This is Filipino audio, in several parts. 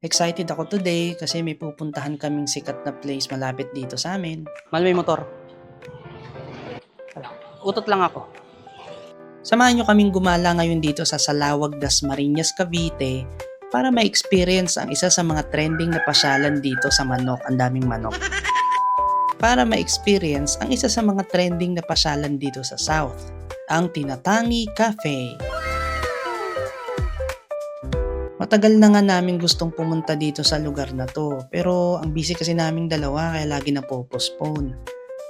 Excited ako today kasi may pupuntahan kaming sikat na place malapit dito sa amin. Mal, may motor. Utot lang ako. Samahan nyo kaming gumala ngayon dito sa Salawag, Dasmariñas, Cavite para ma-experience ang isa sa mga trending na pasyalan dito sa manok. Ang daming manok. Para ma-experience ang isa sa mga trending na pasyalan dito sa South, ang Tinatangi Cafe. Matagal na nga namin gustong pumunta dito sa lugar na to, pero ang busy kasi naming dalawa kaya lagi na po-postpone.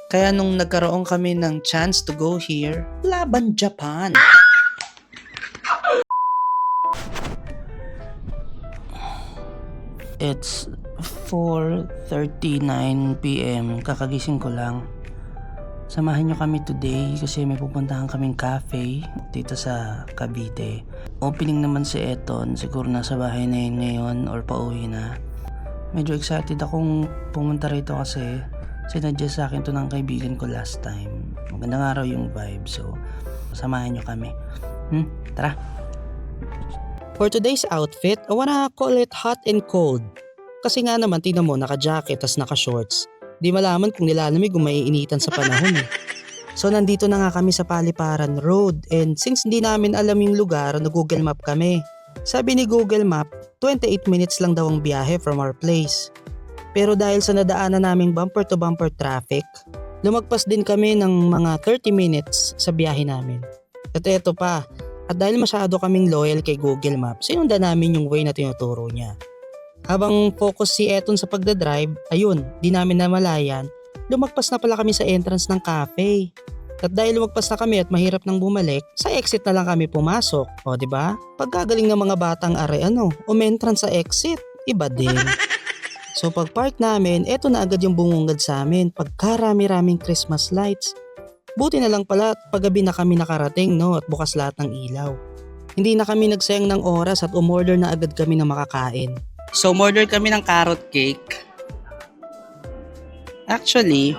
Kaya nung nagkaroon kami ng chance to go here, laban Japan! It's 4:39 PM, kakagising ko lang. Samahan nyo kami today kasi may pupuntahan kaming cafe dito sa Cavite. Opening naman si Eton, siguro nasa bahay na yun ngayon or pauwi na. Medyo excited akong pumunta rito kasi sinadjust sa akin to ng kaibigan ko last time. Magandang araw yung vibe, so samahan nyo kami. Tara! For today's outfit, I wanna call it hot and cold. Kasi nga naman, tingnan mo, naka-jacket tas naka-shorts. Di malaman kung nilalamig o maiinitan sa panahon eh. So nandito na nga kami sa Paliparan Road and since hindi namin alam yung lugar, nag-Google Map kami. Sabi ni Google Map, 28 minutes lang daw ang biyahe from our place. Pero dahil sa nadaanan naming bumper to bumper traffic, lumagpas din kami ng mga 30 minutes sa biyahe namin. At eto pa, at dahil masyado kaming loyal kay Google Map, sinundan namin yung way na tinuturo niya. Habang focus si Eton sa pagdadrive, ayun, di namin namalayan, lumagpas na pala kami sa entrance ng cafe. At dahil lumagpas na kami at mahirap nang bumalik, sa exit na lang kami pumasok. O diba? Pagkagaling ng mga batang are umentrance sa exit, iba din. So pag park namin, eto na agad yung bumungad sa amin, pagkarami-raming Christmas lights. Buti na lang pala at paggabi na kami nakarating at bukas lahat ng ilaw. Hindi na kami nagsayang ng oras at umorder na agad kami na makakain. So, umorder kami ng carrot cake. Actually,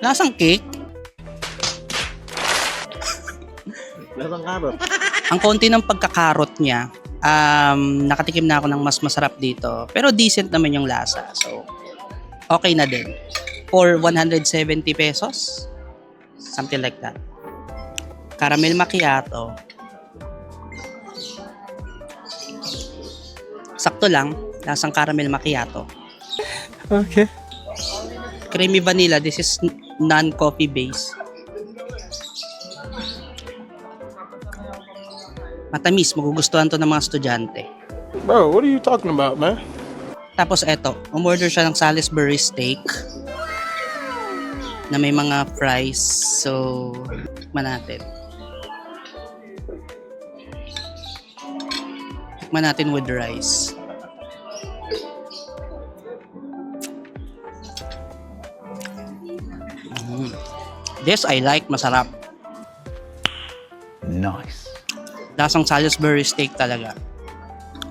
lasang cake. Lasang carrot. Ang konti ng pagkakarot niya, nakatikim na ako ng mas masarap dito. Pero decent naman yung lasa. So, okay na din. For 170 pesos. Something like that. Caramel macchiato. Sakto lang, lasang caramel macchiato. Okay. Creamy vanilla, this is non-coffee base. Matamis, magugustuhan to ng mga estudyante. Bro, what are you talking about, man? Tapos eto, umorder siya ng Salisbury steak na may mga fries. So, tikman natin. Tikman natin with rice. This I like, masarap. Nice. Lasang Salisbury steak talaga.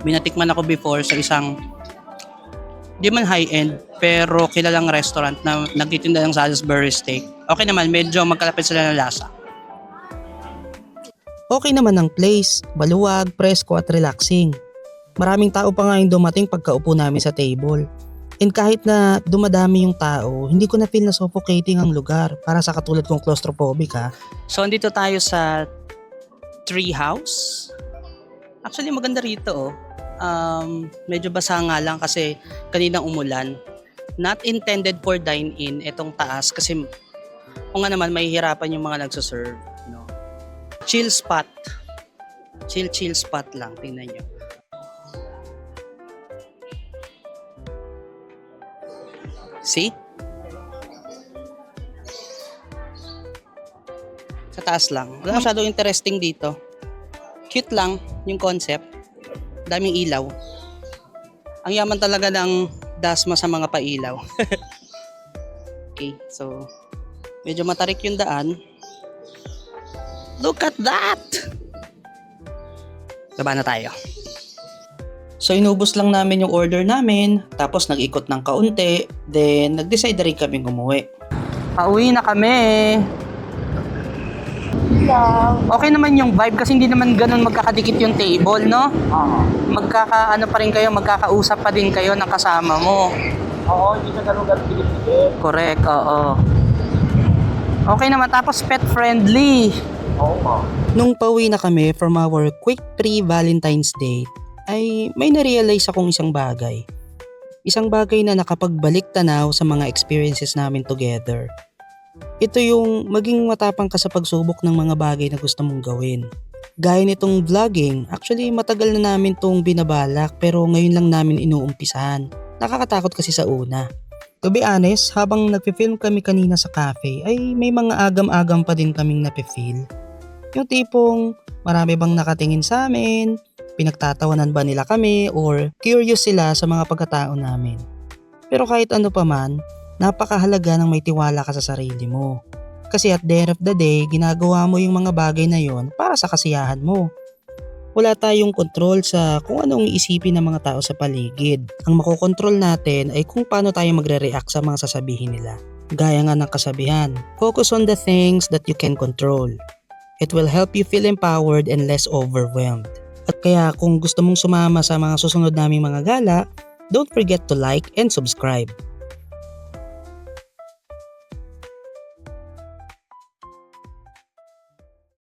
Binatikman ako before sa isang di man high-end pero kilalang restaurant na nagtitinda ng Salisbury steak. Okay naman, medyo magkalapit sila ng lasa. Okay naman ang place, maluwag, presko at relaxing. Maraming tao pa nga yung dumating pagkaupo namin sa table. And kahit na dumadami yung tao, hindi ko na feel na suffocating ang lugar para sa katulad kong claustrophobic ha. So andito tayo sa Tree House. Actually maganda rito medyo basa nga lang kasi kaninang umulan. Not intended for dine-in itong taas kasi kung nga naman mahihirapan yung mga nagsaserve. No? Chill spot. Chill spot lang. Tingnan nyo. See? Sa taas lang. Wala masyadong interesting dito. Cute lang yung concept. Daming ilaw. Ang yaman talaga ng Dasma sa mga pailaw. Okay, so medyo matarik yung daan. Look at that! Baba na tayo. So inubos lang namin yung order namin, tapos nag-ikot ng kaunti, then nag-decide na rin kami umuwi. Pauwi na kami! Okay naman yung vibe kasi hindi naman ganun magkakadikit yung table, no? Magkakaano pa rin kayo, magkakausap pa din kayo ng kasama mo. Oo, hindi na ganun dikit-dikit. Correct, oo. Okay naman, tapos pet friendly. Oo. Nung pauwi na kami from our quick pre-Valentine's date, ay may na-realize akong isang bagay. Isang bagay na nakapagbalik tanaw sa mga experiences namin together. Ito yung maging matapang ka sa pagsubok ng mga bagay na gusto mong gawin. Gaya nitong vlogging, actually matagal na namin tong binabalak pero ngayon lang namin inuumpisahan. Nakakatakot kasi sa una. To be honest, habang nagpi-film kami kanina sa cafe ay may mga agam-agam pa din kaming nape-feel. Yung tipong marami bang nakatingin sa amin, pinagtatawanan ba nila kami or curious sila sa mga pagkatao namin. Pero kahit ano pa man, napakahalaga ng may tiwala ka sa sarili mo. Kasi at the end of the day, ginagawa mo yung mga bagay na yon para sa kasiyahan mo. Wala tayong control sa kung anong iisipin ng mga tao sa paligid. Ang makokontrol natin ay kung paano tayo magre-react sa mga sasabihin nila. Gaya nga ng kasabihan, focus on the things that you can control. It will help you feel empowered and less overwhelmed. At kaya kung gusto mong sumama sa mga susunod naming mga gala, don't forget to like and subscribe.